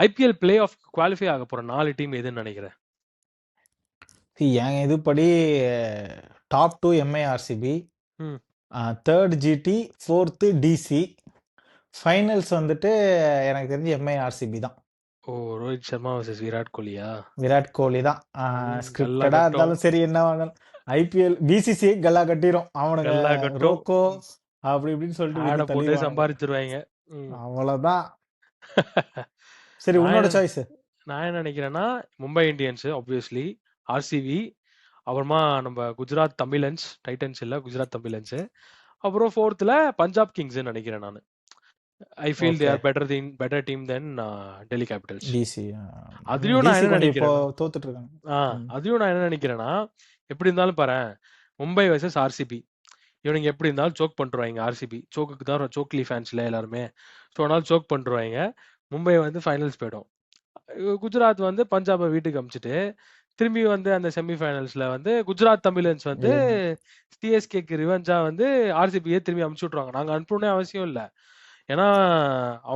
IPL play off qualify ஆக போற 4 team எதுன்னு நினைக்கிறேன்? என் இதுபடி டாப் 2 எம்ஐஆர்சிபி, ம். 3rd GT, 4th DC. Finals வந்துட்டு எனக்கு தெரிஞ்சு எம்ஐஆர்சிபி தான். ஓ, ரோஹித் சர்மா வர்சஸ் விராட் கோலியா? விராட் கோலி தான். கல்லா ஸ்கிரிப்டடா கட்டும். இருந்தாலும் சரி, என்ன வேணாலும் ஐபிஎல் பிசிசிஐ கல்லா கட்டிரும். அவனுங்க கல்லா கட்டும். ரோக்கோ அப்படி இப்படின்னு சொல்லிட்டு ஆட விட்டு போட்டு தள்ளிடுவானுங்க. சம்பாதிச்சிருவாங்க. அவ்வளவுதான். சரி, நான் உன்னோட என்ன- சாய்ஸ். நான் என்ன நினைக்கிறேன்னா, மும்பை இந்தியன்ஸ் ஆப்வியஸ்லி, ஆர்சிபி, அப்புறமா நம்ம குஜராத் தமிழன்ஸ், டைட்டன்ஸ் இல்ல குஜராத் தமிழன்ஸ், அப்புறம் 4th பஞ்சாப் கிங்ஸ் நினைக்கிறேன் நான். I feel they Okay. Are better team than Delhi capitals. DC அதுலயும் நான் என்ன இப்போ நினைக்கிறேன், தோத்துட்டு இருக்காங்க. அதுலயும் நான் என்ன நினைக்கிறேன்னா, எப்படி இருந்தாலும் பாரு, மும்பை வர்சஸ் ஆர்சிபி, இவனுங்க எப்படி இருந்தாலும் சோக் பண்ணிருவாங்க. ஆர்சிபி சோக்குக்கு தான் சோக்லி ஃபேன்ஸ்ல எல்லாருமே, ஸோ அதனால சோக் பண்ணிருவாங்க. மும்பை வந்து ஃபைனல்ஸ் போயிடும். குஜராத் வந்து பஞ்சாபை வீட்டுக்கு அமிச்சிட்டு திரும்பி வந்து அந்த செமிஃபைனல்ஸ்ல வந்து குஜராத் தமிழன்ஸ் வந்து சிஎஸ்கேக்கு ரிவெஞ்சா வந்து ஆர்சிபியை திரும்பி அமுச்சு விட்ருவாங்க. நாங்க அனுப்பணும்னே அவசியம் இல்லை, ஏன்னா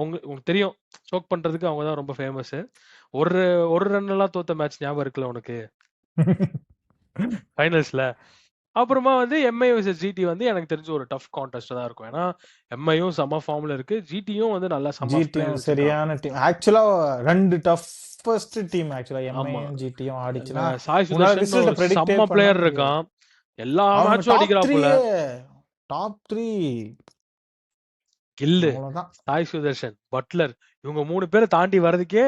உங்களுக்கு தெரியும் சோக் பண்றதுக்கு அவங்க தான் ரொம்ப ஃபேமஸ். ஒரு ரன் எல்லாம் தோத்த மேட்ச் ஞாபகம் இருக்குல்ல உனக்கு ஃபைனல்ஸ்ல. அப்புறமா வந்து எம்ஐ vs ஜிடி வந்து எனக்கு தெரிஞ்ச ஒரு டஃப் கான்டெஸ்ட் தான் இருக்கும். ஏன்னா எம்ஐயும் செம ஃபார்ம்ல இருக்கு, ஜிடியும் வந்து நல்லா ஜிடியும் சரியான டீம். ஆக்சுவலா 2 டஃபஸ்ட் டீம் ஆக்சுவலா எம்ஐயும் ஜிடியும் ஆடிச்சுனா சாய் சுதர்ஷன் ஒரு செம்ம பிளேயர் இருக்கான், எல்லா மேட்சும் அடிக்கிறாப்புல. டாப் 3 கில்லு, அவ்வளவுதான். சாய் சுதர்ஷன், பட்லர், இவங்க 3 பேரை தாண்டி வர்றதுக்கே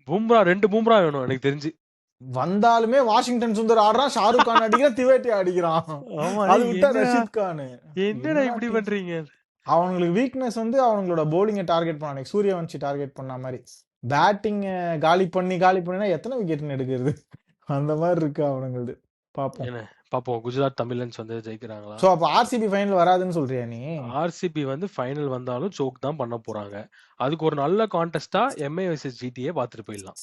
பும்ரா 2 பும்ரா வேணும் எனக்கு தெரிஞ்சு. வந்தாலுமே வாஷிங்டன் சுந்தர் ஆடுறான், ஷாருக் கான் அடிக்கிறான், திவேட்டி அடிக்கிறான். அது விட்டா ரஷீத் கான். என்னடா இப்படி பண்றீங்க? அவங்களுக்கு வீக்னஸ் வந்து அவங்களோட போலிங்கை டார்கெட் பண்ணாங்க, சூரியவன்ஷி டார்கெட் பண்ண மாதிரி. பேட்டிங் காலி பண்ணினா எத்தனை விக்கெட் எடுக்கிறது, அந்த மாதிரி இருக்கு அவனுங்களது. பாப்போம் குஜராத் தமிழன்ஸ் வந்து ஜெயிக்கிறாங்களா. சோ அப்ப ஆர்சிபி ஃபைனல் வராதுன்னு சொல்றியா நீ? ஆர்சிபி வந்து ஃபைனல் வந்தாலும் சோக் தான் பண்ண போறாங்க. அதுக்கு ஒரு நல்ல கான்டெஸ்டா எம்ஐ vs ஜிடியே பாத்துட்டு போயிடலாம்.